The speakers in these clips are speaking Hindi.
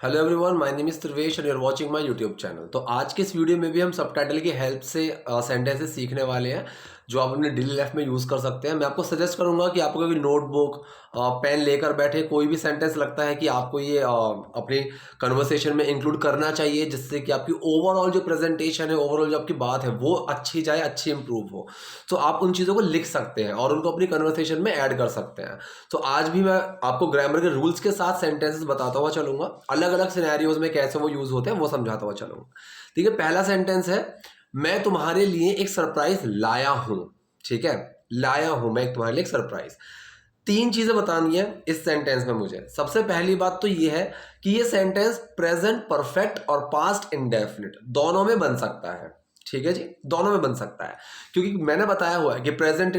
Hello everyone, my name is Trivesh and you are watching my YouTube channel. तो आज के इस वीडियो में भी हम सबटाइटल की हेल्प से सेंटेंसेस सीखने वाले हैं जो आप अपने डेली लाइफ में यूज़ कर सकते हैं। मैं आपको सजेस्ट करूंगा कि आपको कोई नोटबुक पेन लेकर बैठे, कोई भी सेंटेंस लगता है कि आपको ये अपनी कन्वर्सेशन में इंक्लूड करना चाहिए, जिससे कि आपकी ओवरऑल जो प्रेजेंटेशन है, ओवरऑल जो आपकी बात है वो अच्छी जाए, अच्छी इंप्रूव हो। तो आप उन चीज़ों को लिख सकते हैं और उनको अपनी कन्वर्सेशन में ऐड कर सकते हैं। तो आज भी मैं आपको ग्रामर के रूल्स के साथ सेंटेंसेस बताता हुआ चलूंगा, अलग अलग सिनेरियोज में कैसे वो यूज होते हैं वो समझाता हुआ चलूंगा। ठीक है, पहला सेंटेंस है, मैं तुम्हारे लिए एक सरप्राइज लाया हूं। ठीक है, लाया हूं मैं एक तुम्हारे लिए एक सरप्राइज। तीन चीजें बतानी है इस सेंटेंस में मुझे। सबसे पहली बात तो ये है कि ये सेंटेंस प्रेजेंट परफेक्ट और पास्ट इंडेफिनिट दोनों में बन सकता है। ठीक है जी, दोनों में बन सकता है, क्योंकि मैंने बताया हुआ है कि प्रेजेंट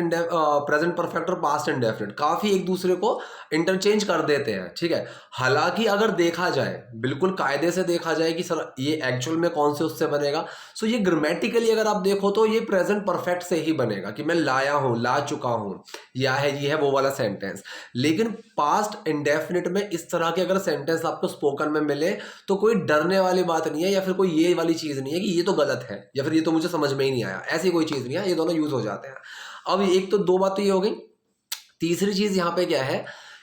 परफेक्ट और पास्ट इंडेफिनिट काफी एक दूसरे को इंटरचेंज कर देते हैं। ठीक है, हालांकि अगर देखा जाए, बिल्कुल कायदे से देखा जाए कि सर ये एक्चुअल में कौन से उससे बनेगा, सो ये ग्रामेटिकली अगर आप देखो तो ये प्रेजेंट परफेक्ट से ही बनेगा कि मैं लाया हूं, ला चुका हूं, या है ये है वो वाला सेंटेंस। लेकिन पास्ट इंडेफिनिट में इस तरह के अगर सेंटेंस आपको स्पोकन में मिले तो कोई डरने वाली बात नहीं है, या फिर कोई ये वाली चीज नहीं है कि ये तो गलत है या फिर ये तो मुझे समझ में ही नहीं आया, ऐसी कोई चीज नहीं है, ये दोनों यूज हो जाते हैं। अब एक तो दो बात तो ये हो गई। तीसरी चीज यहाँ पे क्या है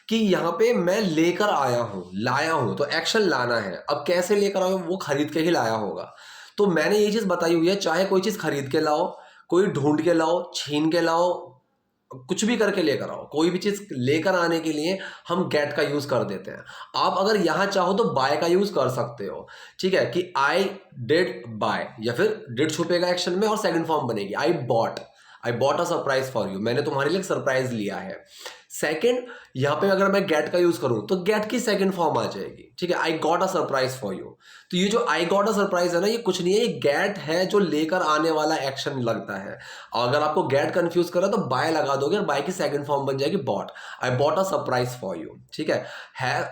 कि यहाँ पे मैं लेकर आया हूं, लाया हूं, तो एक्शन लाना है। अब कैसे लेकर आया हूं, वो खरीद के ही लाया होगा। तो मैंने ये चीज बताई हुई है, चाहे कोई चीज खरीद के लाओ, कोई ढूंढ के लाओ, छीन के लाओ, कुछ भी करके लेकर आओ, कोई भी चीज लेकर आने के लिए हम गेट का यूज कर देते हैं। आप अगर यहां चाहो तो बाय का यूज कर सकते हो। ठीक है, कि आई डिड बाय, या फिर डिड छुपेगा एक्शन में और सेकंड फॉर्म बनेगी आई bought a surprise for you, मैंने तुम्हारे लिए सरप्राइज लिया है। सेकंड, यहां पे अगर मैं गेट का यूज करूं तो गेट की सेकंड फॉर्म आ जाएगी। ठीक है, I got a surprise for you. तो ये जो आई गॉट अ सरप्राइज है ना, ये कुछ नहीं है, ये गेट है जो लेकर आने वाला एक्शन लगता है। अगर आपको गेट कंफ्यूज करा तो बाय लगा दोगे और बाय की सेकंड फॉर्म बन जाएगी bought, I bought a surprise for you. ठीक है,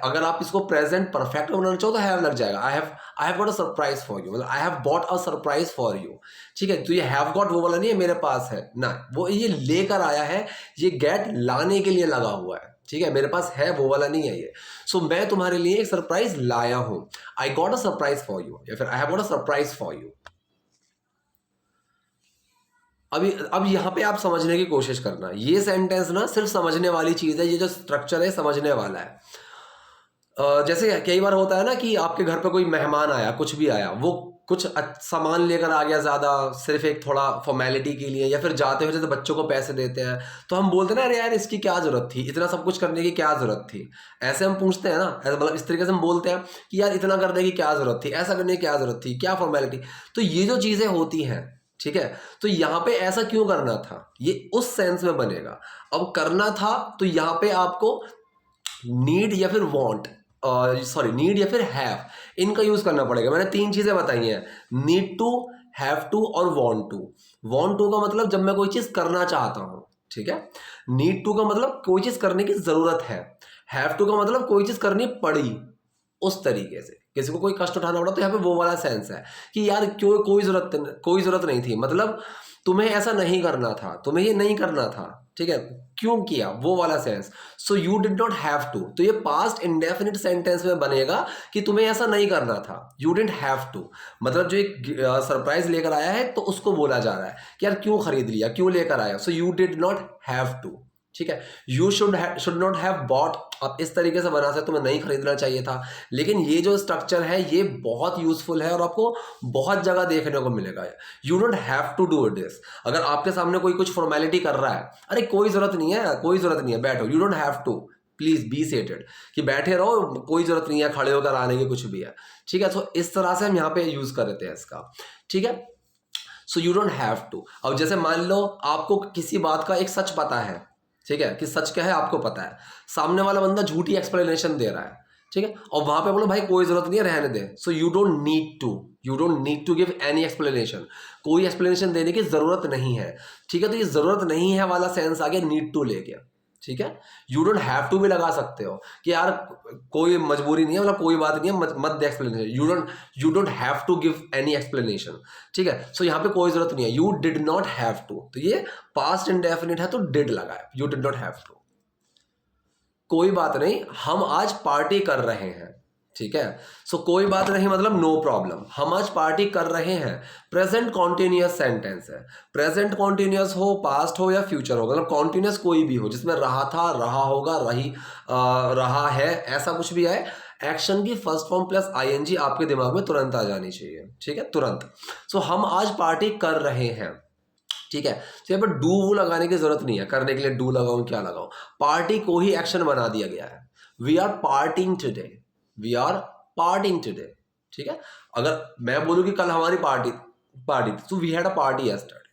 अगर आप इसको प्रेजेंट परफेक्ट बनाना चाहो तो हैव लग जाएगा, I have got a surprise for you, मतलब I have bought a surprise for you. ठीक है, तो ये हैव गॉट वो वाला नहीं है मेरे पास है ना, वो ये लेकर आया है, ये गेट लाने के लिए लगा हुआ है। ठीक है, मेरे पास है वो वाला नहीं है ये। सो मैं तुम्हारे लिए एक सरप्राइज लाया हूं, I got a surprise for you, या फिर आई have got a surprise for you. अब यहाँ पे आप समझने की कोशिश करना, ये सेंटेंस ना सिर्फ समझने वाली चीज है, ये जो स्ट्रक्चर है समझने वाला है। जैसे कई बार होता है ना कि आपके घर पे कोई मेहमान आया, कुछ भी आया, वो कुछ सामान लेकर आ गया ज्यादा, सिर्फ एक थोड़ा फॉर्मेलिटी के लिए, या फिर जाते हुए जैसे बच्चों को पैसे देते हैं तो हम बोलते हैं ना, अरे यार इसकी क्या जरूरत थी, इतना सब कुछ करने की क्या जरूरत थी, ऐसे हम पूछते हैं ना, ऐसे मतलब इस तरीके से हम बोलते हैं कि यार इतना करने की क्या जरूरत थी, ऐसा करने की क्या जरूरत थी, क्या फॉर्मेलिटी। तो ये जो चीजें होती हैं, ठीक है, तो यहाँ पे ऐसा क्यों करना था, ये उस सेंस में बनेगा। अब करना था तो यहाँ पे आपको नीड या फिर वॉन्ट, सॉरी नीड या फिर हैव, इनका यूज करना पड़ेगा। मैंने तीन चीजें बताई हैं, नीड टू, हैव टू और वॉन्ट टू। वॉन्ट टू का मतलब जब मैं कोई चीज करना चाहता हूं, ठीक है। नीड टू का मतलब कोई चीज करने की जरूरत है। हैव टू का मतलब कोई चीज करनी पड़ी, उस तरीके से किसी को कोई कष्ट उठाना पड़ा, तो यहाँ पे वो वाला सेंस है कि यार क्यों, कोई जरूरत नहीं थी, मतलब तुम्हें ऐसा नहीं करना था, तुम्हें ये नहीं करना था, ठीक है, क्यों किया, वो वाला sense. So you did not have to, तो ये पास्ट इंडेफिनिट सेंटेंस में बनेगा कि तुम्हें ऐसा नहीं करना था, यू डिडंट हैव टू। मतलब जो एक सरप्राइज लेकर आया है तो उसको बोला जा रहा है कि यार क्यों खरीद लिया, क्यों लेकर आया, so you did not have to. ठीक है, you should not have bought, आप इस तरीके से बना सकते, तुम्हें नहीं खरीदना चाहिए था। लेकिन ये जो स्ट्रक्चर है ये बहुत यूजफुल है और आपको बहुत जगह देखने को मिलेगा। You don't have to do this. अगर आपके सामने कोई कुछ फॉर्मेलिटी कर रहा है, अरे कोई जरूरत नहीं है, कोई जरूरत नहीं है, बैठो, you don't have to, please be seated, कि बैठे रहो, कोई जरूरत नहीं है खड़े होकर आने की, कुछ भी है। ठीक है, तो इस तरह से हम यहाँ पे यूज कर देते हैं इसका। ठीक है, so you don't have to. अब जैसे मान लो आपको किसी बात का एक सच पता है, ठीक है, कि सच क्या है आपको पता है, सामने वाला बंदा झूठी एक्सप्लेनेशन दे रहा है, ठीक है, और वहां पे बोलो भाई कोई जरूरत नहीं है, रहने दे, so you don't need to give any explanation, कोई एक्सप्लेनेशन देने की जरूरत नहीं है। ठीक है, तो ये जरूरत नहीं है वाला सेंस आ गया नीड टू लेके। ठीक है, यू डोंट हैव टू भी लगा सकते हो कि यार कोई मजबूरी नहीं है, मतलब कोई बात नहीं है, मत दे explanation, you don't have to give any explanation. ठीक है, सो यहाँ पे कोई जरूरत नहीं है, you did not have to, तो ये पास्ट इंडेफिनिट है तो डिड लगा है, you did not have to. कोई बात नहीं, हम आज पार्टी कर रहे हैं, ठीक है। सो कोई बात नहीं मतलब नो प्रॉब्लम, हम आज पार्टी कर रहे हैं। प्रेजेंट कॉन्टिन्यूअस सेंटेंस है। प्रेजेंट कॉन्टिन्यूअस हो, पास्ट हो या फ्यूचर हो, मतलब कॉन्टिन्यूअस कोई भी हो जिसमें रहा था, रहा होगा, रहा है, ऐसा कुछ भी आए, एक्शन की फर्स्ट फॉर्म प्लस आईएनजी आपके दिमाग में तुरंत आ जानी चाहिए। ठीक है, तुरंत। सो हम आज पार्टी कर रहे हैं। ठीक है, तो यहाँ पर डू वो लगाने की जरूरत नहीं है, करने के लिए डू लगाऊं क्या लगाऊं, पार्टी को ही एक्शन बना दिया गया है। We are parting today, we are parting today. ठीक है, अगर मैं बोलूं कि कल हमारी पार्टी पार्टी तो we had a party yesterday.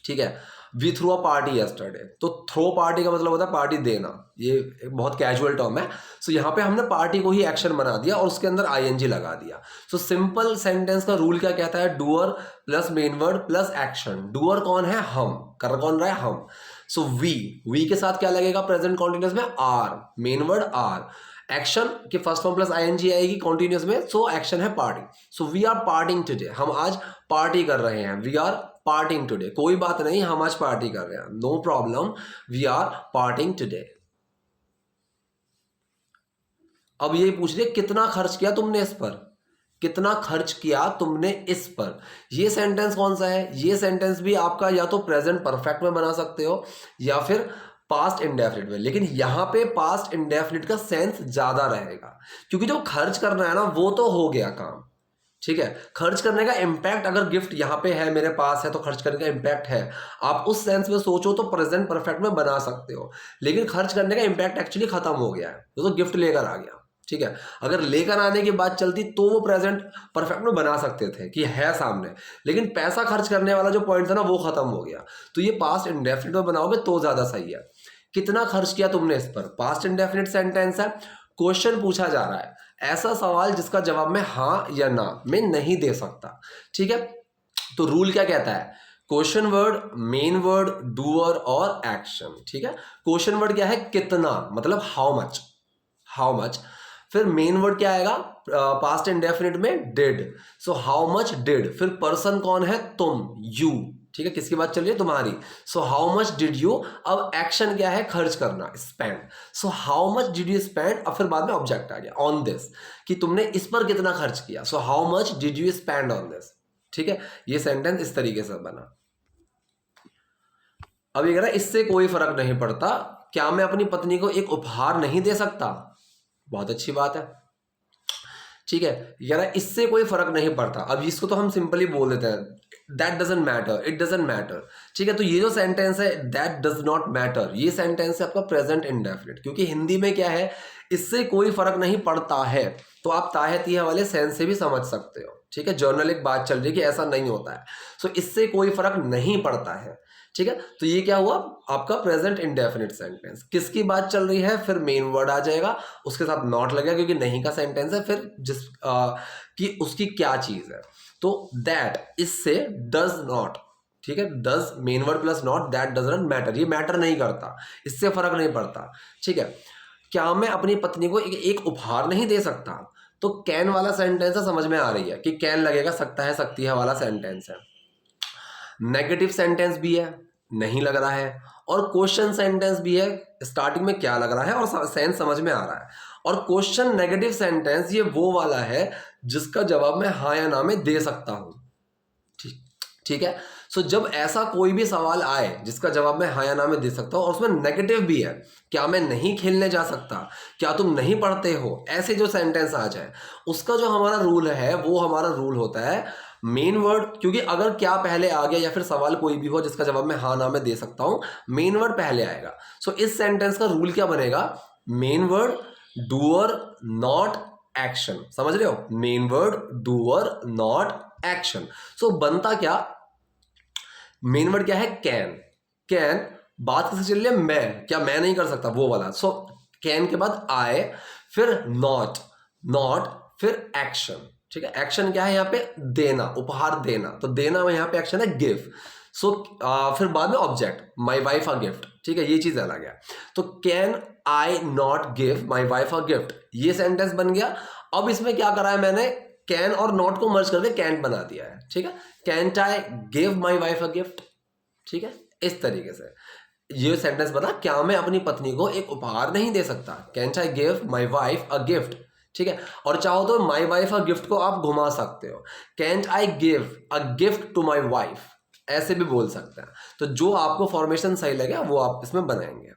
ठीक है, we threw a party yesterday, तो थ्रो पार्टी का मतलब होता है पार्टी देना, ये एक बहुत कैजुअल टर्म है। सो यहाँ पे हमने पार्टी को ही एक्शन बना दिया और उसके अंदर आईएनजी लगा दिया। सो सिंपल सेंटेंस का रूल क्या कहता है, doer plus main word plus action. Doer कौन है, हम, कर कौन रहा है, हम। सो वी के साथ क्या लगेगा प्रेजेंट कॉन्टिन्यूअस में, are, main word are, action के फर्स्ट फॉर्म प्लस आईएनजी आएगी कॉन्टिन्यूअस में, सो एक्शन है party. So we are parting today, हम आज पार्टी कर रहे हैं। वी आर पार्टिंग टुडे, कोई बात नहीं हम आज पार्टी कर रहे हैं, no problem, we are parting today. अब ये पूछ रहे कितना खर्च किया तुमने इस पर, कितना खर्च किया तुमने इस पर। ये सेंटेंस कौन सा है, ये सेंटेंस भी आपका या तो प्रेजेंट परफेक्ट में बना सकते हो या फिर पास्ट इंडेफिनिट में, लेकिन यहां पे पास्ट इंडेफिनिट का सेंस ज्यादा रहेगा क्योंकि जो खर्च करना है ना वो तो हो गया काम। ठीक है, खर्च करने का इम्पैक्ट, अगर गिफ्ट यहाँ पे है मेरे पास है तो खर्च करने का इम्पैक्ट है, आप उस सेंस में सोचो तो प्रेजेंट परफेक्ट में बना सकते हो, लेकिन खर्च करने का इम्पैक्ट एक्चुअली खत्म हो गया है, तो गिफ्ट लेकर आ गया। ठीक है, अगर लेकर आने की बात चलती तो वो प्रेजेंट परफेक्ट में बना सकते थे कि है सामने, लेकिन पैसा खर्च करने वाला जो पॉइंट था ना वो खत्म हो गया, तो ये पास्ट इंडेफिनिट में बनाओगे तो ज्यादा सही है। कितना खर्च किया तुमने इस पर, पास्ट इंडेफिनिट सेंटेंस है, क्वेश्चन पूछा जा रहा है, ऐसा सवाल जिसका जवाब मैं हाँ या ना में नहीं दे सकता। ठीक है, तो रूल क्या कहता है, question word, main word, doer और एक्शन। ठीक है, क्वेश्चन वर्ड क्या है, कितना, मतलब हाउ मच, हाउ मच। फिर मेन वर्ड क्या आएगा पास्ट इंडेफिनिट में, did, so how much did. फिर पर्सन कौन है, तुम, यू। ठीक है, किसकी बात चल रही है, तुम्हारी, so how much did you. अब एक्शन क्या है, खर्च करना, spend, so how much did you spend. अब फिर बाद में ऑब्जेक्ट आ गया, ऑन दिस, कि तुमने इस पर कितना खर्च किया, so how much did you spend on this. ठीक है, ये सेंटेंस इस तरीके से बना। अब ये कह रहा है इससे कोई फर्क नहीं पड़ता, क्या मैं अपनी पत्नी को एक उपहार नहीं दे सकता, बहुत अच्छी बात है। ठीक है, यार इससे कोई फर्क नहीं पड़ता, अब इसको तो हम सिंपली बोल देते हैं that doesn't matter, it doesn't matter. ठीक है, तो ये जो सेंटेंस है दैट डज नॉट मैटर, ये सेंटेंस है आपका प्रेजेंट इंडेफिनिट, क्योंकि हिंदी में क्या है, इससे कोई फर्क नहीं पड़ता है, तो आप ताहे तीहे वाले सेंस से भी समझ सकते हो। ठीक है, जर्नलिक बात चल रही है कि ऐसा नहीं होता है, सो इससे कोई फर्क नहीं पड़ता है। ठीक है, तो ये क्या हुआ आपका प्रेजेंट इंडेफिनिट सेंटेंस, किसकी बात चल रही है, फिर मेन वर्ड आ जाएगा, उसके साथ नॉट लगेगा क्योंकि नहीं का सेंटेंस है, फिर जिस कि उसकी क्या चीज है, तो दैट, इससे, डज नॉट। ठीक है, does main word plus not, that does not matter, ये मैटर नहीं करता, इससे फर्क नहीं पड़ता। ठीक है, क्या मैं अपनी पत्नी को एक उपहार नहीं दे सकता, तो कैन वाला सेंटेंस है, समझ में आ रही है कि कैन लगेगा, सकता है सकती है वाला सेंटेंस है। नेगेटिव सेंटेंस भी है, नहीं लग रहा है, और क्वेश्चन सेंटेंस भी है, स्टार्टिंग में क्या लग रहा है और सेंस समझ में आ रहा है। और क्वेश्चन नेगेटिव सेंटेंस ये वो वाला है जिसका जवाब मैं हाँ या ना में दे सकता हूं। ठीक है, सो जब ऐसा कोई भी सवाल आए जिसका जवाब मैं हाँ या ना में दे सकता हूं और उसमें नेगेटिव भी है, क्या मैं नहीं खेलने जा सकता, क्या तुम नहीं पढ़ते हो, ऐसे जो सेंटेंस आ जाए, उसका जो हमारा रूल है वो हमारा रूल होता है मेन वर्ड, क्योंकि अगर क्या पहले आ गया या फिर सवाल कोई भी हो जिसका जवाब मैं हाँ ना में दे सकता हूं, मेन वर्ड पहले आएगा। सो इस सेंटेंस का रूल क्या बनेगा, main word, doer, not action. समझ रहे हो, main word, doer, not action. So बनता क्या, मेन वर्ड क्या है, कैन, कैन, बात किससे चल रही है, मैं, क्या मैं नहीं कर सकता वो वाला, सो कैन के बाद आए, फिर नॉट, नॉट, फिर एक्शन। ठीक है, एक्शन क्या है यहाँ पे, देना, उपहार देना, तो देना में यहाँ पे एक्शन है गिव, सो फिर बाद में object, my wife a gift. ठीक है, ये चीज अलग है, तो can I not give my wife a gift, ये सेंटेंस बन गया। अब इसमें क्या करा है मैंने, कैन और नॉट को मर्ज करके कैंट बना दिया है। ठीक है, cantt I give my wife a gift. ठीक है, इस तरीके से ये सेंटेंस बना, क्या मैं अपनी पत्नी को एक उपहार नहीं दे सकता, cantt I give my wife a gift, ठीक है। और चाहो तो माई वाइफ अ गिफ्ट को आप घुमा सकते हो, can't I give a gift to my wife, ऐसे भी बोल सकते हैं। तो जो आपको फॉर्मेशन सही लगे वो आप इसमें बनाएंगे।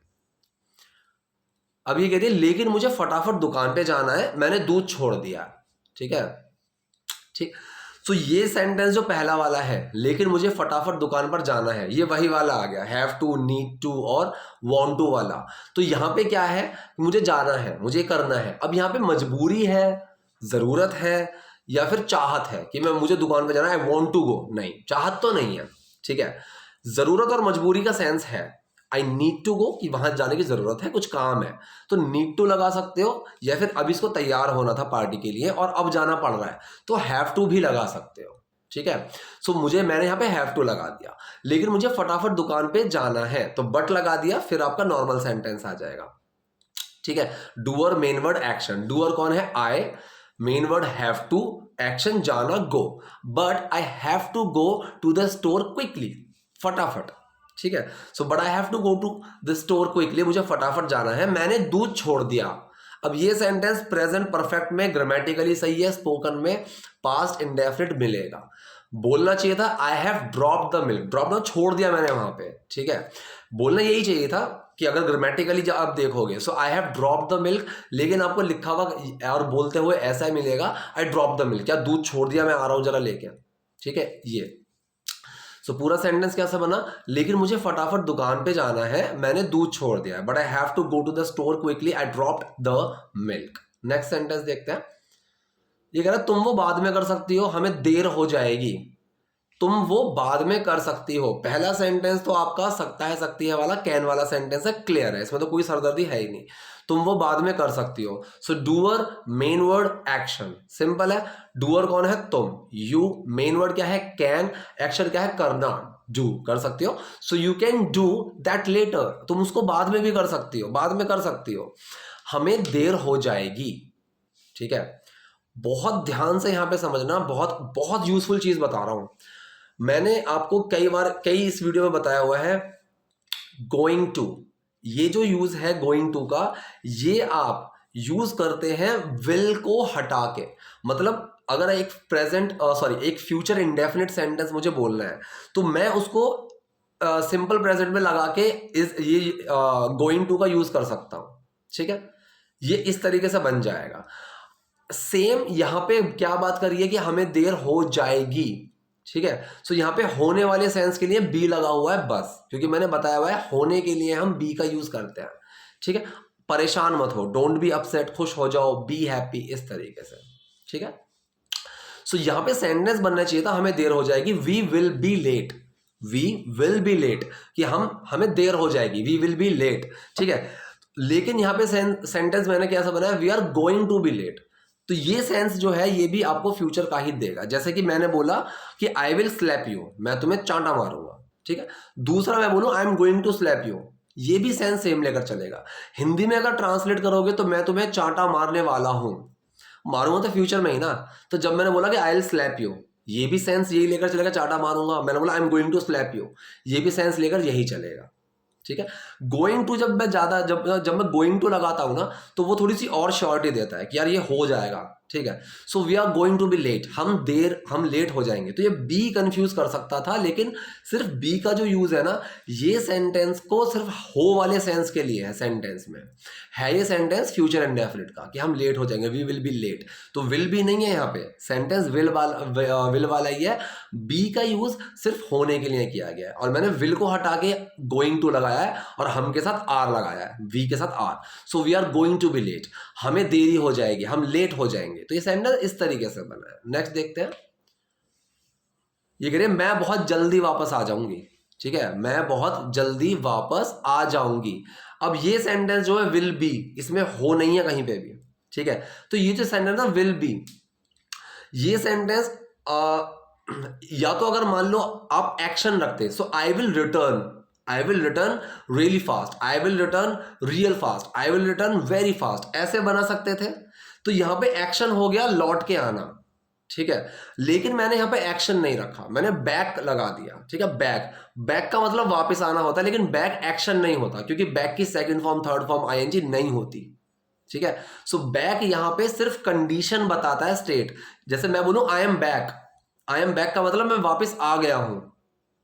अब ये कहती है लेकिन मुझे फटाफट दुकान पे जाना है, मैंने दूध छोड़ दिया। ठीक है, ठीक। तो ये सेंटेंस जो पहला वाला है, लेकिन मुझे फटाफट दुकान पर जाना है, ये वही वाला आ गया, हैव टू, नीड टू और वांट टू वाला। तो यहाँ पे क्या है, मुझे जाना है, मुझे करना है। अब यहाँ पे मजबूरी है, जरूरत है, या फिर चाहत है कि मैं मुझे दुकान पर जाना है, आई वॉन्ट टू गो, नहीं, चाहत तो नहीं है। ठीक है, जरूरत और मजबूरी का सेंस है, आई नीड टू गो कि वहां जाने की जरूरत है, कुछ काम है, तो नीड टू लगा सकते हो, या फिर अब इसको तैयार होना था पार्टी के लिए और अब जाना पड़ रहा है तो हैव टू भी लगा सकते हो। ठीक है, सो मैंने यहाँ पे हैव टू लगा दिया, लेकिन मुझे फटाफट दुकान पे जाना है तो बट लगा दिया, फिर आपका नॉर्मल सेंटेंस आ जाएगा। ठीक है, doer main word action, doer कौन है, I, main word have to, action जाना go, but I have to go to the store quickly, फटाफट। ठीक है, so but I have to go to the store quickly, मुझे फटाफट जाना है, मैंने दूध छोड़ दिया। अब ये सेंटेंस प्रेजेंट परफेक्ट में ग्रामेटिकली सही है, स्पोकन में पास्ट इंडेफिनिट मिलेगा। बोलना चाहिए था आई have drop the milk, drop ना छोड़ दिया मैंने वहां पे। ठीक है, बोलना यही चाहिए था कि अगर ग्रामेटिकली जब आप देखोगे so I have drop the milk, लेकिन आपको लिखा हुआ और बोलते हुए ऐसा ही मिलेगा, आई ड्रॉप द मिल्क, क्या दूध छोड़ दिया, मैं आ रहा हूं जरा लेके। ठीक है, ये सो पूरा सेंटेंस कैसा बना, लेकिन मुझे फटाफट दुकान पे जाना है, मैंने दूध छोड़ दिया, but I have to go to the store quickly, I dropped the milk. Next sentence देखते हैं, ये कह रहा है तुम वो बाद में कर सकती हो, हमें देर हो जाएगी। तुम वो बाद में कर सकती हो, पहला सेंटेंस तो आपका सकता है सकती है वाला कैन वाला सेंटेंस है, क्लियर है, इसमें तो कोई सरदर्दी है ही नहीं, तुम वो बाद में कर सकती हो। So doer main word action, simple है, डूअर कौन है, तुम, यू मेन वर्ड क्या है, कैन, एक्शन क्या है, करना, डू, कर सकती हो। So you can do that later, तुम उसको बाद में भी कर सकती हो, बाद में कर सकती हो, हमें देर हो जाएगी। ठीक है, बहुत ध्यान से यहां पे समझना, बहुत बहुत यूजफुल चीज बता रहा हूं। मैंने आपको कई बार कई इस वीडियो में बताया हुआ है, गोइंग टू, ये जो यूज है गोइंग टू का, ये आप यूज करते हैं विल को हटा के। मतलब अगर एक प्रेजेंट एक फ्यूचर इंडेफिनिट सेंटेंस मुझे बोलना है तो मैं उसको सिंपल प्रेजेंट में लगा के ये गोइंग टू का यूज कर सकता हूं। ठीक है, ये इस तरीके से बन जाएगा। सेम यहां पे क्या बात करिए कि हमें देर हो जाएगी। ठीक है, सो यहाँ पे होने वाले सेंस के लिए बी लगा हुआ है बस, क्योंकि मैंने बताया हुआ है होने के लिए हम बी का यूज करते हैं। ठीक है, परेशान मत हो, डोंट बी अपसेट, खुश हो जाओ, बी हैप्पी, इस तरीके से। ठीक है, सो यहाँ पे सेंटेंस बनना चाहिए था हमें देर हो जाएगी, we will be late, we will be late, कि हमें देर हो जाएगी, वी विल बी लेट। ठीक है, लेकिन यहाँ पे सेंटेंस मैंने कैसा बनाया, we are going to be late. तो ये सेंस जो है ये भी आपको फ्यूचर का ही देगा। जैसे कि मैंने बोला कि आई विल स्लैप यू, मैं तुम्हें चांटा मारूंगा। ठीक है, दूसरा मैं बोलूं I am going to slap you, ये भी सेंस सेम लेकर चलेगा। हिंदी में अगर ट्रांसलेट करोगे तो मैं तुम्हें चांटा मारने वाला हूं, मारूंगा तो फ्यूचर में ही ना। तो जब मैंने बोला कि आई विल स्लैप यू, ये भी सेंस यही लेकर चलेगा, चांटा मारूंगा। मैंने बोला I am going to slap you, ये भी सेंस लेकर यही चलेगा। ठीक है, गोइंग टू जब मैं ज्यादा जब मैं गोइंग टू लगाता हूं ना तो वो थोड़ी सी और श्योरिटी देता है कि यार ये हो जाएगा। ठीक है, so we are going to be late, हम लेट हो जाएंगे। तो ये बी कंफ्यूज कर सकता था, लेकिन सिर्फ बी का जो यूज है ना, ये सेंटेंस को सिर्फ हो वाले सेंस के लिए है। सेंटेंस में है ये सेंटेंस फ्यूचर इंडेफिनिट का कि हम लेट हो जाएंगे, वी विल बी लेट। तो विल भी नहीं है यहाँ पे, सेंटेंस विल वाला ही है। बी का यूज सिर्फ होने के लिए किया गया है, और मैंने विल को हटा के गोइंग टू लगाया है और हम के साथ आर लगाया है, वी के साथ are. So we are going to be late, हमें देरी हो जाएगी, हम लेट हो जाएंगे। तो ये सेंटेंस इस तरीके से बना है। नेक्स्ट देखते हैं, ये कह रहे हैं मैं बहुत जल्दी वापस आ जाऊंगी। ठीक है, मैं बहुत जल्दी वापस आ जाऊंगी। अब ये सेंटेंस जो है विल बी, इसमें हो नहीं है कहीं पे भी। ठीक है, तो ये जो सेंटेंस है विल बी, ये सेंटेंस या तो अगर मान लो आप एक्शन रखते, so I will return really fast, I will return real fast, I will return very fast, ऐसे बना सकते थे। तो यहां पे एक्शन हो गया लौट के आना। ठीक है, लेकिन मैंने यहां पे एक्शन नहीं रखा, मैंने बैक लगा दिया। ठीक है, बैक का मतलब वापस आना होता है, लेकिन बैक एक्शन नहीं होता, क्योंकि बैक की second form third form ING नहीं होती। ठीक है। सो बैक यहां पे सिर्फ कंडीशन बताता है, स्टेट। जैसे मैं बोलूं I am back, I am back का मतलब मैं वापस आ गया हूं,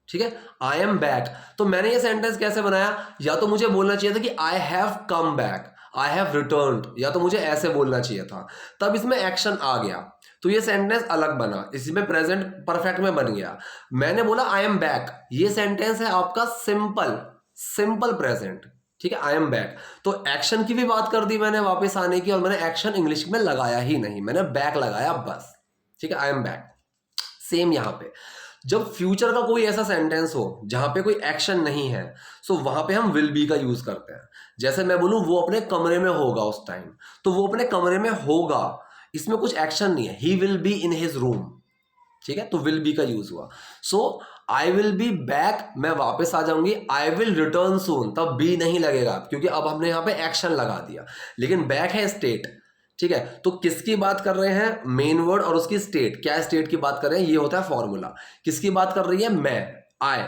ठीक है, आई एम बैक। तो मैंने ये सेंटेंस कैसे बनाया, या तो मुझे बोलना चाहिए था कि I have come back, I have returned, या तो मुझे ऐसे बोलना चाहिए था, तब इसमें एक्शन आ गया, तो ये सेंटेंस अलग बना, इसमें प्रेजेंट परफेक्ट में बन गया। मैंने बोला आई एम बैक, ये सेंटेंस है आपका सिंपल, सिंपल प्रेजेंट, ठीक है, आई एम बैक। तो एक्शन की भी बात कर दी मैंने वापस आने की, और मैंने एक्शन इंग्लिश में लगाया ही नहीं, मैंने बैक लगाया बस, ठीक है, आई एम बैक। सेम यहां पे जब फ्यूचर का कोई ऐसा सेंटेंस हो जहां पे कोई एक्शन नहीं है, सो वहां पे हम विल बी का यूज करते हैं। जैसे मैं बोलूं वो अपने कमरे में होगा उस टाइम, तो वो अपने कमरे में होगा, इसमें कुछ एक्शन नहीं है, he will be in his room, ठीक है, तो विल बी का यूज हुआ। सो आई विल बी बैक, मैं वापस आ जाऊंगी, आई विल रिटर्न सून, तब बी नहीं लगेगा क्योंकि अब हमने यहां पे एक्शन लगा दिया, लेकिन बैक है स्टेट, ठीक है। तो किसकी बात कर रहे हैं, मेन वर्ड और उसकी स्टेट, क्या स्टेट की बात कर रहे हैं, ये होता है फॉर्मूला। किसकी बात कर रही है, मैं, आई,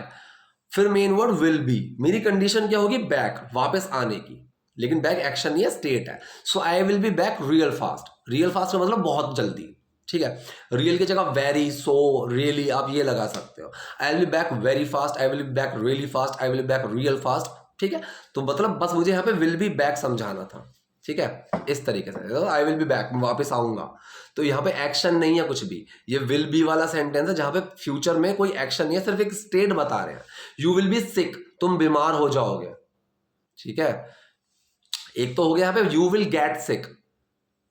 फिर मेन वर्ड विल बी, मेरी कंडीशन क्या होगी, बैक, वापस आने की, लेकिन बैक एक्शन नहीं है, स्टेट है। So I will be back real fast, real fast का मतलब बहुत जल्दी, ठीक है, रियल की जगह वेरी, सो, रियली आप ये लगा सकते हो। आई will be back very fast, I will be back really fast, I will be back real fast, ठीक है। तो मतलब बस मुझे यहाँ पे विल बी बैक समझाना था, ठीक है, इस तरीके से आई विल बी बैक, वापस आऊंगा। तो यहाँ पे एक्शन नहीं है कुछ भी, ये विल बी वाला सेंटेंस है जहां पे फ्यूचर में कोई एक्शन नहीं है, सिर्फ एक स्टेट बता रहे हैं। यू विल बी सिक, तुम बीमार हो जाओगे, ठीक है। एक तो हो गया यहाँ पे यू विल गेट सिक,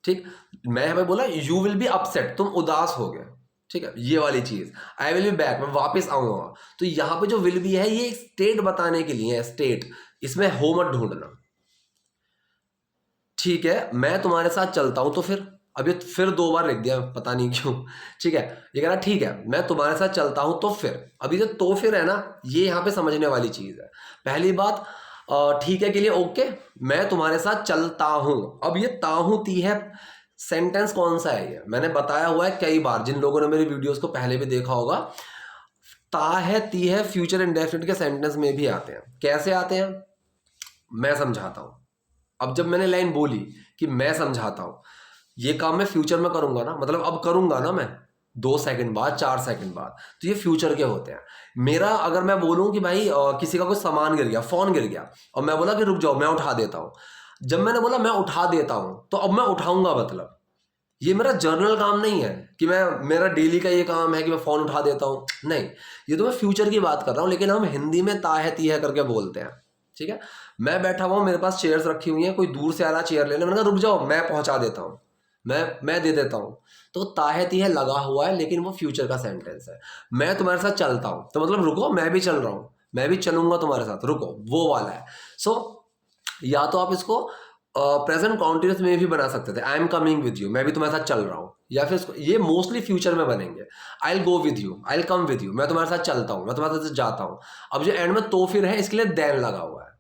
ठीक, मैं यहाँ पे बोला यू विल बी अपसेट, तुम उदास हो गए, ठीक है, ये वाली चीज। आई विल बी बैक, मैं वापस आऊंगा। तो यहाँ पे जो विल बी है ये स्टेट बताने के लिए है, स्टेट, इसमें हो मत ढूंढना, ठीक है। मैं तुम्हारे साथ चलता हूं, तो फिर अब ये फिर 2 बार लिख दिया, पता नहीं क्यों, ठीक है। ये कह रहा ठीक है मैं तुम्हारे साथ चलता हूं, तो फिर अभी जो तो फिर है ना, ये यहां पे समझने वाली चीज है। पहली बात, ठीक है के लिए ओके, मैं तुम्हारे साथ चलता हूं, अब ये ताहू ती है सेंटेंस कौन सा है, ये मैंने बताया हुआ है कई बार, जिन लोगों ने मेरी वीडियोस को पहले भी देखा होगा। ता है ती है फ्यूचर इंडेफिनिट के सेंटेंस में भी आते हैं। कैसे आते हैं मैं समझाता हूं। अब जब मैंने लाइन बोली कि मैं समझाता हूं, ये काम मैं फ्यूचर में करूंगा ना, मतलब अब करूंगा ना मैं 2 सेकंड बाद, 4 सेकंड बाद, तो ये फ्यूचर के होते हैं। मेरा अगर मैं बोलूं कि भाई किसी का कोई सामान गिर गया, फोन गिर गया, और मैं बोला कि रुक जाओ मैं उठा देता हूं, जब मैंने बोला मैं उठा देता हूं, तो अब मैं उठाऊंगा, मतलब ये मेरा जर्नल काम नहीं है कि मैं, मेरा डेली का ये काम है कि मैं फोन उठा देता हूं, नहीं, ये तो मैं फ्यूचर की बात कर रहा हूं, लेकिन हम हिंदी में ता है ती है करके बोलते हैं, ठीक है। मैं बैठा हुआ हूं, मेरे पास चेयर्स रखी हुई हैं, कोई दूर से आ रहा चेयर लेने, मैंने कहा रुक जाओ मैं पहुंचा देता हूं, मैं दे देता हूं, तो ताहती है लगा हुआ है, लेकिन वो फ्यूचर का सेंटेंस है। मैं तुम्हारे साथ चलता हूं, तो मतलब रुको मैं भी चल रहा हूं, मैं भी चलूंगा तुम्हारे साथ, रुको, वो वाला है। सो या तो आप इसको प्रेजेंट कॉन्टिन्यूस में भी बना सकते थे, I am coming with you, मैं भी तुम्हारे साथ चल रहा हूं, या फिर ये मोस्टली फ्यूचर में बनेंगे, आई will go with you, I will come with you, मैं तुम्हारे साथ चलता हूं, मैं तुम्हारे साथ जाता हूं। अब जो एंड में तो फिर है, इसके लिए देन लगा हुआ है,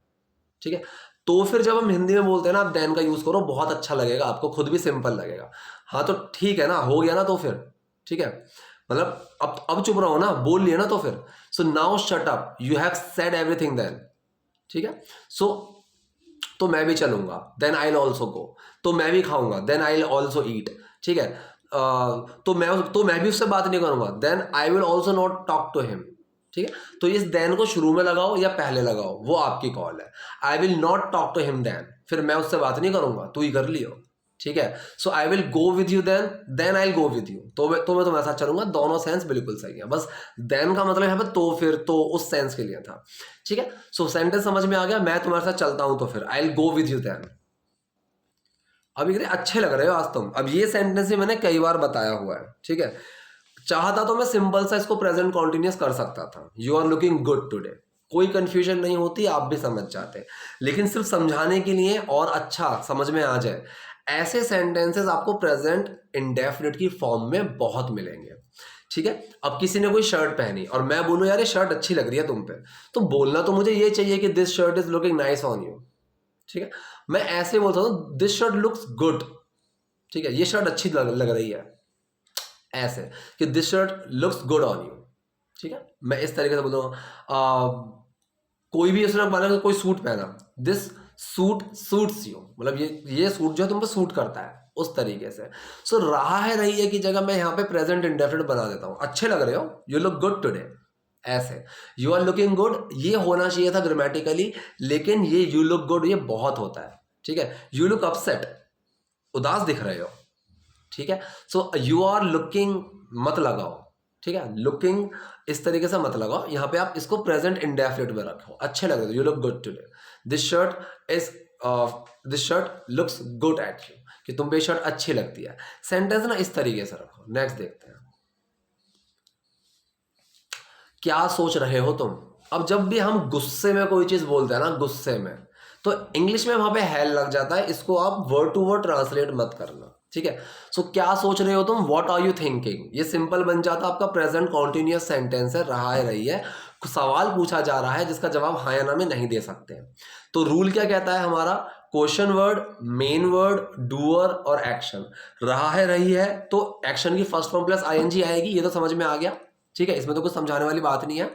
ठीक है। तो फिर जब हम हिंदी में बोलते हैं ना, आप देन का यूज करो, बहुत अच्छा लगेगा आपको, खुद भी सिंपल लगेगा। हाँ तो ठीक है ना, हो गया ना तो फिर, ठीक है, मतलब अब चुप रहो ना, बोल लिया ना तो फिर। So now shut up, you have said everything then, ठीक है। सो तो मैं भी चलूंगा, then I will also go, तो मैं भी खाऊंगा, then I will also eat, ठीक है। तो मैं भी उससे बात नहीं करूंगा, then I will also not talk to him, ठीक है। तो इस देन को शुरू में लगाओ या पहले लगाओ, वो आपकी कॉल है। I will not talk to him then, फिर मैं उससे बात नहीं करूंगा, तू ही कर लियो, ठीक है। So I will go with you then I will go with you, तो मैं तुम्हारे साथ चलूंगा, दोनों सेंस बिल्कुल सही है, बस देन का मतलब यहाँ पे तो फिर, तो उस सेंस के लिए था, ठीक है। सो सेंटेंस समझ में आ गया, मैं तुम्हारे साथ चलता हूं तो फिर, I will go with you then. अब ये अच्छे लग रहे हो आज तुम, अब ये सेंटेंस ही मैंने कई बार बताया हुआ है, ठीक है। चाहता तो मैं सिंपल सा इसको प्रेजेंट कॉन्टिन्यूस कर सकता था, you are looking good today, कोई कंफ्यूजन नहीं होती, आप भी समझ जाते, लेकिन सिर्फ समझाने के लिए और अच्छा समझ में आ जाए, ऐसे सेंटेंसेस आपको प्रेजेंट इंडेफिनिट की फॉर्म में बहुत मिलेंगे, ठीक है। अब किसी ने कोई शर्ट पहनी और मैं बोलूं यार ये शर्ट अच्छी लग रही है तुम पे, तो बोलना तो मुझे ये चाहिए कि this shirt is looking nice on you, ठीक है। मैं ऐसे बोलता हूं दिस शर्ट लुक्स गुड, ठीक है, ये शर्ट अच्छी लग रही है, ऐसे कि this shirt looks good on you, ठीक है। मैं इस तरीके से बोलता हूँ, कोई भी उसने मान लो कोई सूट पहना, दिस सूट्स यू, मतलब ये सूट जो है तुम पे सूट करता है, उस तरीके से। सो रहा है रही है की जगह मैं यहाँ पे प्रेजेंट इंडेफिनिट बना देता हूँ, अच्छे लग रहे हो, यू लुक गुड टुडे, ऐसे यू आर लुकिंग गुड, ये होना चाहिए था ग्रामेटिकली, लेकिन ये यू लुक गुड ये बहुत होता है, ठीक है। यू लुक अपसेट, उदास दिख रहे हो, ठीक है। सो यू आर लुकिंग मत लगाओ, ठीक है, लुकिंग इस तरीके से मत लगाओ, यहाँ पे आप इसको प्रेजेंट इंडेफिनिट में रखो, अच्छे लग रहे हो, you look good today, this shirt looks good at you, कि तुम पे शर्ट अच्छी लगती है। सेंटेंस ना इस तरीके से रखो। नेक्स्ट देखते हैं, क्या सोच रहे हो तुम। अब जब भी हम गुस्से में कोई चीज बोलते हैं ना, गुस्से में, तो इंग्लिश में वहां पे हैल लग जाता है, इसको आप वर्ड टू वर्ड ट्रांसलेट मत करना, ठीक है। सो क्या सोच रहे हो तुम, व्हाट आर यू थिंकिंग, ये सिंपल बन जाता आपका प्रेजेंट कॉन्टिन्यूअस सेंटेंस है, रहा है रही है, सवाल पूछा जा रहा है जिसका जवाब हाँ या ना में नहीं दे सकते। तो रूल क्या कहता है हमारा, question word, main word, doer और एक्शन। रहा है रही है तो एक्शन की फर्स्ट फॉर्म प्लस आईएनजी आएगी, ये तो समझ में आ गया, ठीक है, इसमें तो कुछ समझाने वाली बात नहीं है।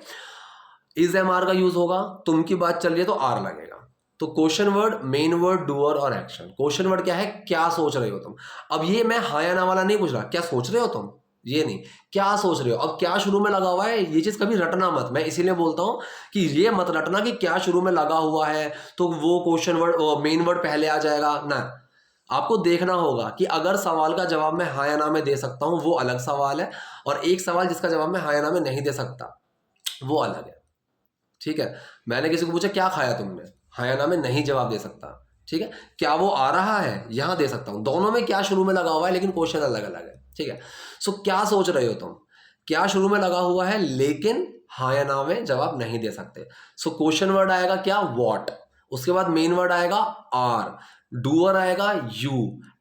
इज एम आर का यूज होगा, तुम की बात चल रही है तो आर लगेगा। तो question word, main word, doer और एक्शन। क्वेश्चन वर्ड क्या है, क्या सोच रहे हो तुम। अब ये मैं हाँ या ना वाला नहीं पूछ रहा, क्या सोच रहे हो तुम, ये नहीं, क्या सोच रहे हो। अब क्या शुरू में लगा हुआ है, ये चीज कभी रटना मत, मैं इसीलिए बोलता हूं कि ये मत रटना कि क्या शुरू में लगा हुआ है तो वो क्वेश्चन वर्ड मेन वर्ड पहले आ जाएगा ना। आपको देखना होगा कि अगर सवाल का जवाब मैं हाँ या ना में दे सकता हूं वो अलग सवाल है, और एक सवाल जिसका जवाब मैं हाँ या ना में नहीं दे सकता वो अलग है, ठीक है। मैंने किसी को पूछा क्या खाया तुमने, हाँ या ना में नहीं जवाब दे सकता, ठीक है। क्या वो आ रहा है, यहां दे सकता हूं, दोनों में क्या शुरू में लगा हुआ है लेकिन क्वेश्चन अलग अलग है, ठीक है। सो क्या सोच रहे हो तुम, क्या शुरू में लगा हुआ है लेकिन हाँ या ना में जवाब नहीं दे सकते। सो क्वेश्चन वर्ड आएगा क्या, व्हाट, उसके बाद मेन वर्ड आएगा आर, डूअर आएगा यू,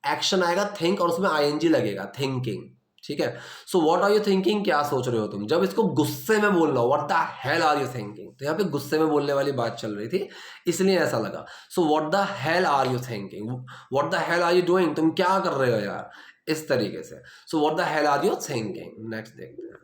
एक्शन आएगा थिंक और उसमें आईएनजी लगेगा, थिंकिंग, ठीक है। So what are you thinking, क्या सोच रहे हो तुम। जब इसको गुस्से में बोलना हो, what the hell are you thinking, तो यहाँ पे गुस्से में बोलने वाली बात चल रही थी इसलिए ऐसा लगा। So what the hell are you thinking, what the hell are you doing, तुम क्या कर रहे हो यार, इस तरीके से। So what the hell are you thinking. Next देखते हैं।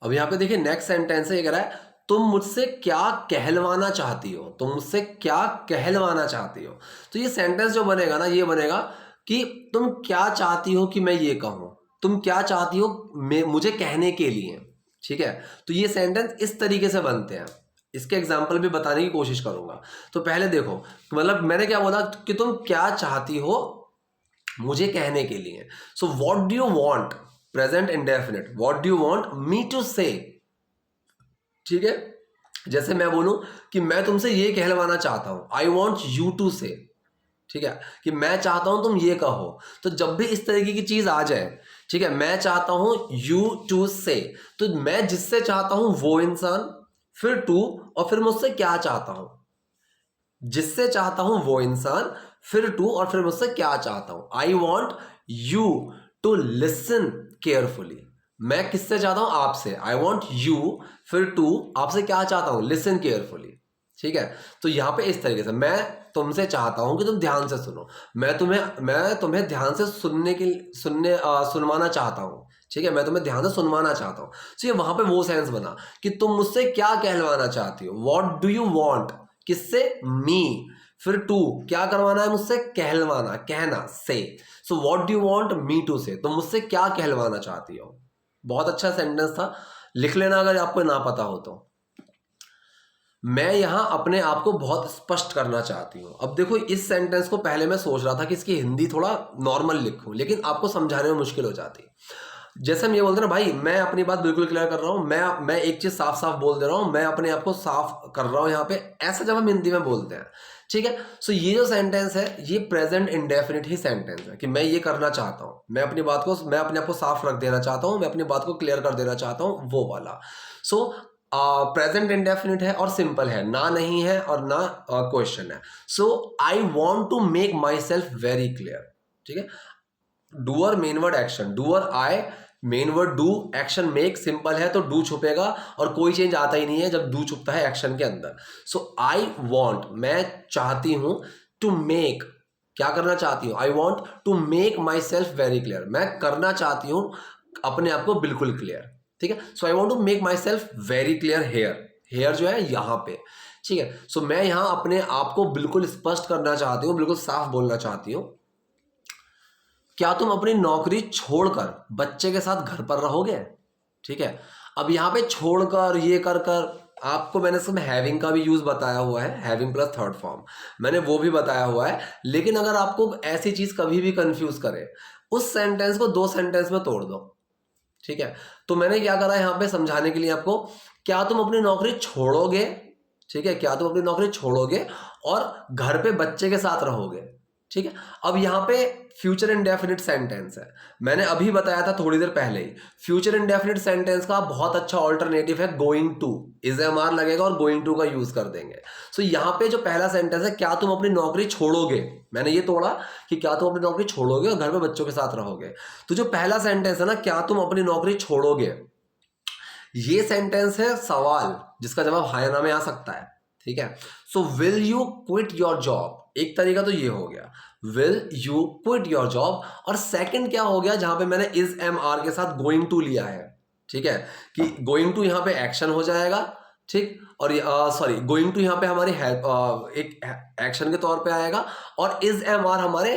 अब यहाँ पे देखिए नेक्स्ट सेंटेंस है, ये कह रहा है तुम मुझसे क्या कहलवाना चाहती हो, तुम मुझसे क्या कहलवाना चाहती हो। तो ये सेंटेंस जो बनेगा ना, ये बनेगा कि तुम क्या चाहती हो कि मैं ये कहूं, तुम क्या चाहती हो मुझे कहने के लिए, ठीक है। तो ये सेंटेंस इस तरीके से बनते हैं, इसके एग्जाम्पल भी बताने की कोशिश करूंगा। तो पहले देखो, मतलब मैंने क्या बोला कि तुम क्या चाहती हो मुझे कहने के लिए। So what do you want, present indefinite, what do you want me to say, ठीक है। जैसे मैं बोलूं कि मैं तुमसे ये कहलवाना चाहता हूं, I want you to say, ठीक है, कि मैं चाहता हूं तुम ये कहो। तो जब भी इस तरीके की चीज आ जाए, ठीक है, मैं चाहता हूं यू टू से, तो मैं जिससे चाहता हूं वो इंसान, फिर टू, और फिर मुझसे क्या चाहता हूं, जिससे चाहता हूं वो इंसान, फिर टू, और फिर मुझसे क्या चाहता हूं। I want you to listen carefully, मैं किससे चाहता हूं, आपसे, आई वॉन्ट यू, फिर टू, आपसे क्या चाहता हूं, लिसन केयरफुली, ठीक है। तो यहां पे इस तरीके से मैं तुमसे चाहता हूं कि तुम ध्यान से सुनो, मैं तुम्हें ध्यान से सुनवाना चाहता हूं, ठीक है, मैं तुम्हें ध्यान से सुनवाना चाहता हूं। तो ये वहां पे वो सेंस बना कि तुम मुझसे क्या कहलवाना चाहती हो, व्हाट डू यू वांट, किससे, मी, फिर टू, क्या करवाना है मुझसे, कहलवाना, कहना, say. So what do you want me to say, तुम मुझसे क्या कहलवाना चाहती हो। बहुत अच्छा सेंटेंस था, लिख लेना अगर आपको ना पता हो तो। मैं यहां अपने आप को बहुत स्पष्ट करना चाहती हूं। अब देखो इस सेंटेंस को पहले मैं सोच रहा था कि इसकी हिंदी थोड़ा नॉर्मल लिखूं, लेकिन आपको समझाने में मुश्किल हो जाती। जैसे हम ये बोलते हैं ना, भाई मैं अपनी बात बिल्कुल क्लियर कर रहा हूं, मैं एक चीज साफ साफ बोल दे रहा हूं, मैं अपने आप को साफ कर रहा हूं यहाँ पे, ऐसा जब हम हिंदी में बोलते हैं, ठीक है। सो ये जो सेंटेंस है ये प्रेजेंट इंडेफिनिट ही सेंटेंस है कि मैं ये करना चाहता हूं, मैं अपने आप को साफ रख देना चाहता हूं, मैं अपनी बात को क्लियर कर देना चाहता हूं, वो वाला। सो प्रेजेंट इंडेफिनिट है और सिंपल है, ना नहीं है और ना क्वेश्चन है। So I want to make myself very clear, ठीक है। Doer, main word, action, doer I, main word do, action make, simple है तो डू छुपेगा और कोई चेंज आता ही नहीं है जब डू छुपता है एक्शन के अंदर। सो आई वॉन्ट, मैं चाहती हूं, टू मेक, क्या करना चाहती हूं, I want to make myself very clear, मैं करना चाहती हूं अपने आप को बिल्कुल क्लियर, ठीक है। So I want to make myself very clear here, here जो है यहां पे, ठीक है। सो मैं यहाँ अपने आप को बिल्कुल स्पष्ट करना चाहती हूँ, बिल्कुल साफ बोलना चाहती हूँ, क्या तुम अपनी नौकरी छोड़कर बच्चे के साथ घर पर रहोगे? ठीक है। अब यहाँ पे छोड़कर ये कर कर आपको मैंने इसमें हैविंग का भी यूज बताया हुआ है, हैविंग प्लस थर्ड फॉर्म मैंने वो भी बताया हुआ है। लेकिन अगर आपको ऐसी चीज कभी भी कंफ्यूज करे, उस सेंटेंस को 2 सेंटेंस में तोड़ दो। ठीक है। तो मैंने क्या करा यहाँ पे समझाने के लिए आपको, क्या तुम अपनी नौकरी छोड़ोगे? ठीक है, क्या तुम अपनी नौकरी छोड़ोगे और घर पे बच्चे के साथ रहोगे? ठीक है। अब यहाँ पे फ्यूचर इंडेफिनिट सेंटेंस है, मैंने अभी बताया था थोड़ी देर पहले ही। फ्यूचर इंडेफिनिट सेंटेंस का बहुत अच्छा ऑल्टरनेटिव है going to, is am are लगेगा और गोइंग टू का यूज कर देंगे। सो यहाँ पे जो पहला सेंटेंस है, क्या तुम अपनी नौकरी छोड़ोगे, मैंने ये तोड़ा कि क्या तुम अपनी नौकरी छोड़ोगे और घर में बच्चों के साथ रहोगे। तो जो पहला सेंटेंस है ना, क्या तुम अपनी नौकरी छोड़ोगे, ये सेंटेंस है सवाल जिसका जवाब हाँ या ना में आ सकता है। ठीक है। सो will you quit your job, एक तरीका तो ये हो गया, will you quit your job. और सेकंड क्या हो गया, जहां पे मैंने इज एम आर के साथ गोइंग टू लिया है। ठीक है, कि गोइंग टू यहां पे एक्शन हो जाएगा। ठीक, और सॉरी गोइंग टू यहां पे हमारी एक एक्शन के तौर पे आएगा और इज एम आर हमारे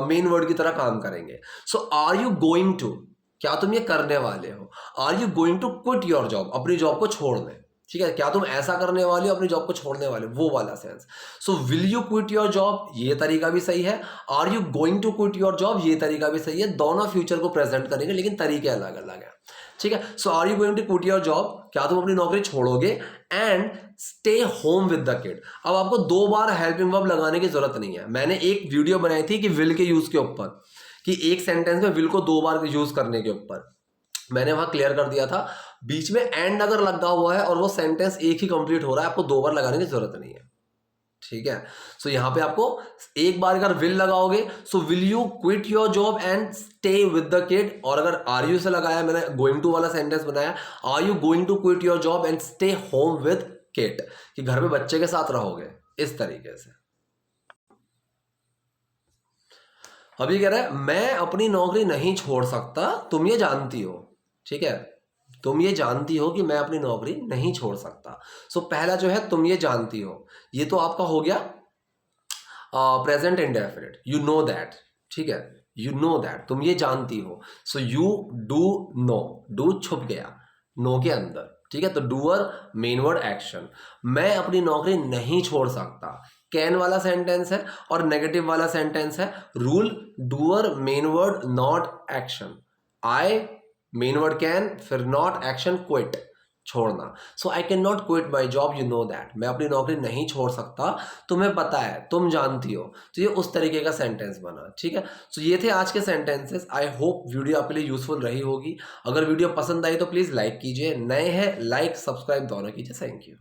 मेन वर्ड की तरह काम करेंगे। So are you going to, क्या तुम ये करने वाले हो? Are you going to quit your job, अपनी जॉब को छोड़ने। ठीक है, क्या तुम ऐसा करने वाले हो, अपनी जॉब को छोड़ने वाले, वो वाला sense. So will you quit your job, ये तरीका भी सही है। Are you going to quit your job, ये तरीका भी सही है। दोनों फ्यूचर को प्रेजेंट करेंगे लेकिन तरीके अलग अलग है। ठीक है। So are you going to quit your job, क्या तुम अपनी नौकरी छोड़ोगे, and stay home with the kid. अब आपको 2 बार हेल्पिंग वर्ब लगाने की जरूरत नहीं है। मैंने एक वीडियो बनाई थी कि विल के यूज के ऊपर, कि एक सेंटेंस में विल को 2 बार यूज करने के ऊपर मैंने वहां क्लियर कर दिया था। बीच में एंड अगर लगा हुआ है और वो सेंटेंस एक ही कंप्लीट हो रहा है, आपको 2 बार लगाने की जरूरत नहीं है। ठीक है। सो यहां पे आपको एक बार अगर विल लगाओगे, so will you quit your job and stay with the kid. और अगर आर यू से लगाया, मैंने गोइंग टू वाला सेंटेंस बनाया, are you going to quit your job and stay home with kid, कि घर में बच्चे के साथ रहोगे, इस तरीके से। अभी कह रहा है मैं अपनी नौकरी नहीं छोड़ सकता, तुम ये जानती हो। ठीक है, तुम ये जानती हो कि मैं अपनी नौकरी नहीं छोड़ सकता। सो पहला जो है तुम ये जानती हो, ये तो आपका हो गया present indefinite, you know that. ठीक है, यू नो दैट, तुम ये जानती हो। So you do know, do छुप गया नो के अंदर। ठीक है, तो डूअर मेन वर्ड एक्शन। मैं अपनी नौकरी नहीं छोड़ सकता, कैन वाला सेंटेंस है और नेगेटिव वाला सेंटेंस है। Rule, doer main word not action, I main word can, फिर नॉट एक्शन क्विट, छोड़ना। So I can not quit my job, you know that, मैं अपनी नौकरी नहीं छोड़ सकता, तुम्हें पता है, तुम जानती हो। तो ये उस तरीके का सेंटेंस बना। ठीक है। सो ये थे आज के सेंटेंसेस। आई होप वीडियो आपके लिए यूजफुल रही होगी। अगर वीडियो पसंद आई तो प्लीज लाइक कीजिए, नए हैं लाइक सब्सक्राइब दोनों कीजिए। Thank you.